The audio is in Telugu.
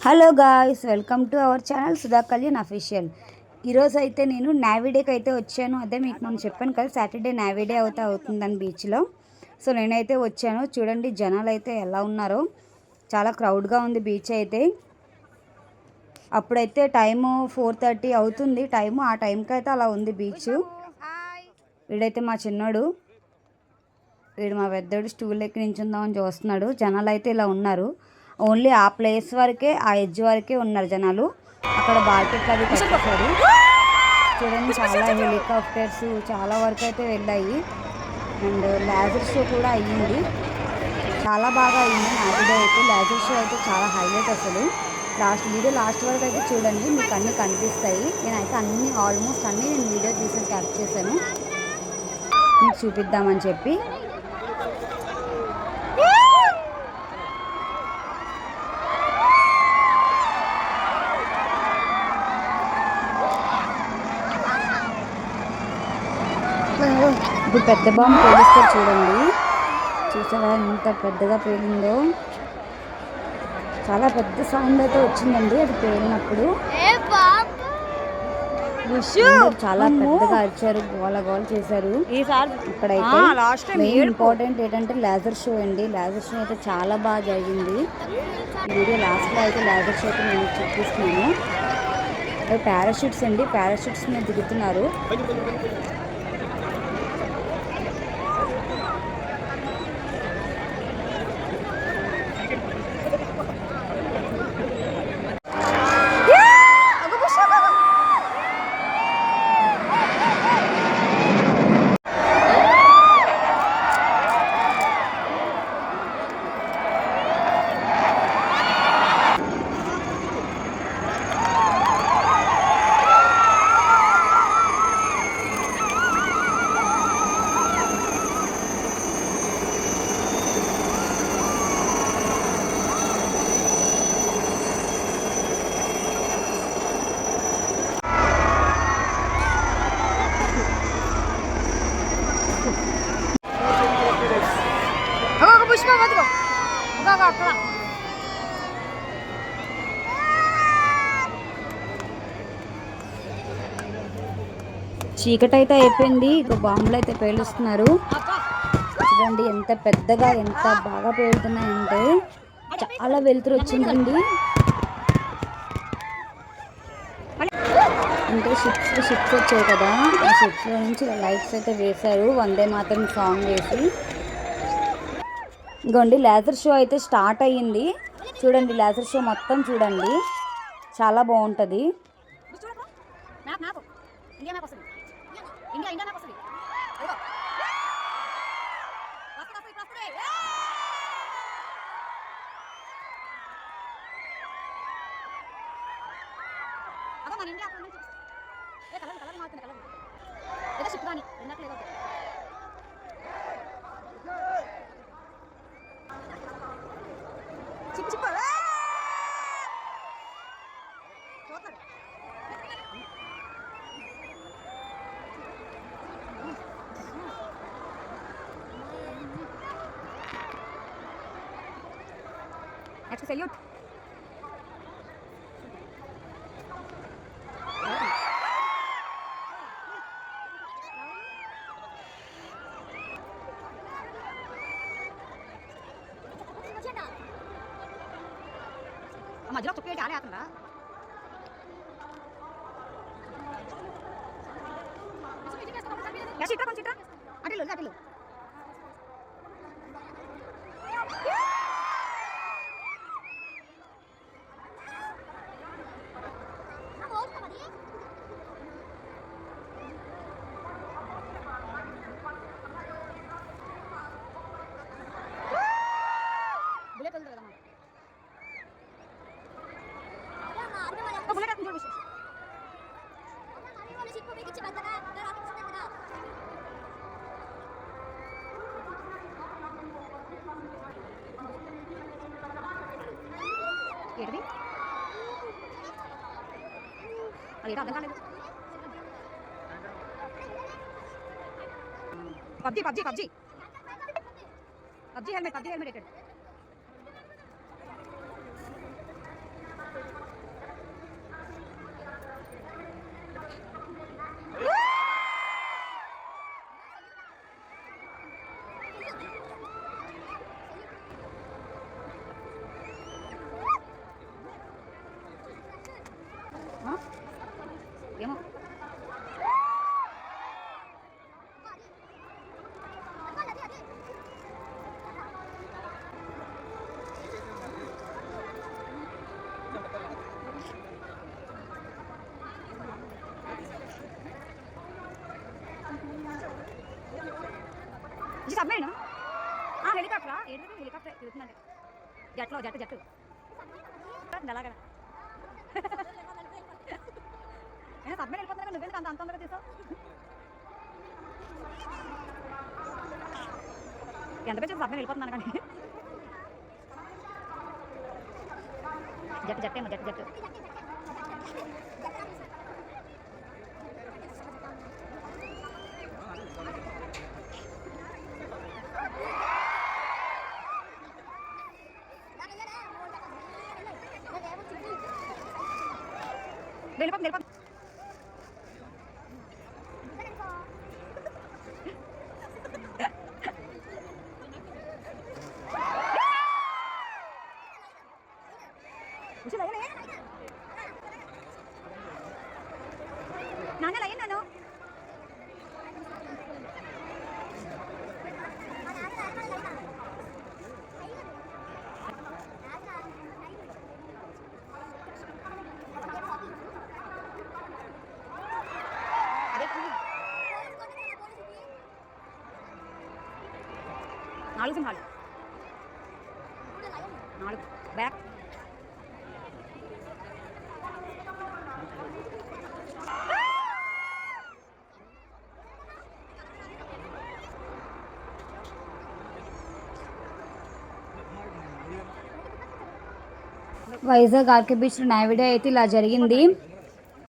Hello guys, welcome to our channel Sudha Kalyan official. ఈరోజు అయితే నేను నావీడేకి అయితే వచ్చాను. అదే మీకు మనం చెప్పాను కదా, సాటర్డే నావీడే అవుతుందని బీచ్లో. సో నేనైతే వచ్చాను. చూడండి జనాలు అయితే ఎలా ఉన్నారో, చాలా క్రౌడ్గా ఉంది బీచ్ అయితే. అప్పుడైతే టైము 4:30 అవుతుంది టైము. ఆ టైంకి అయితే అలా ఉంది బీచ్. వీడైతే మా చిన్నోడు, వీడు మా పెద్దోడు స్టూల్ ఎక్కి నించుందామని చూస్తున్నాడు. జనాలు అయితే ఇలా ఉన్నారు. ఓన్లీ ఆ ప్లేస్ వరకే, ఆ ఎడ్జ్ వరకే ఉన్నారు జనాలు. అక్కడ బార్కెట్లు అవి కట్టేశారు. చూడండి, చాలా హెలికాప్టర్స్ చాలా వరకు అయితే వెళ్ళాయి. అండ్ లేజర్ షో కూడా అయ్యింది, చాలా బాగా అయ్యింది. నాటిడే అయితే లేజర్ షో అయితే చాలా హైలైట్. అసలు లాస్ట్ వరకు అయితే చూడండి, మీకు అన్నీ కనిపిస్తాయి. నేనైతే ఆల్మోస్ట్ అన్నీ నేను వీడియో తీసి క్యాప్చర్ చేశాను, మీకు చూపిద్దామని చెప్పి. ఇప్పుడు పెద్ద బాంబు పేలుస్తారు చూడండి. చూసారా ఎంత పెద్దగా పేలిందో. చాలా పెద్ద సౌండ్ అయితే వచ్చిందండి అది పేలినప్పుడు. చాలా పెద్దగా అరిచారు, గోల చేశారు. ఇక్కడైతే మెయిన్ ఇంపార్టెంట్ ఏంటంటే లేజర్ షో అండి. లేజర్ షో అయితే చాలా బాగా జరిగింది. ఈ వీడియో లాస్ట్లో అయితే లేజర్ షో అయితే నేను చూపిస్తున్నాను. పారాషూట్స్ అండి, పారాషూట్స్ మీద దిగుతున్నారు. చీకటి అయితే అయిపోయింది, ఇక బాంబులు అయితే పేలుస్తున్నారు. చూడండి ఎంత పెద్దగా, ఎంత బాగా పేలుతున్నాయంటే చాలా వెలుతురు వచ్చిందండి. అంటే షిప్స్ వచ్చాయి కదా, ఆ షిప్స్లో నుంచి లైట్స్ అయితే వేశారు, వందే మాతరం సాంగ్ వేసి. ఇంకోండి లేజర్ షో అయితే స్టార్ట్ అయ్యింది. చూడండి లేజర్ షో మొత్తం చూడండి, చాలా బాగుంటుంది. Salute. మధ్యలో చుట్టూ చాలా అవుతుందా? చిట్రా అటు ఏంటిది అది అర్థం కాలేదు. పబ్జీ హెల్మెట్ ఎక్కడ సబ్మెరీన్ హెలికాప్టరా ఏంటి హెలికాప్టర్ తిరుగుతుందండి జట్లో జట్టు అలాగా నేను సబ్మెరీన్ వెళ్ళిపోతున్నా నువ్వెందుకు అంత తొందరగా తీసావు ఎంత పెంచి సబ్మెరీన్ వెళ్ళిపోతున్నాను కానీ జట్టు వెళ్ళిపోతుంది నాన్న లైన్ నాను నాలుగు సింహాలు నాలుగు బ్యాక్ వైజాగ్ ఆర్కే బీచ్ నా వీడియో అయితే ఇలా జరిగింది.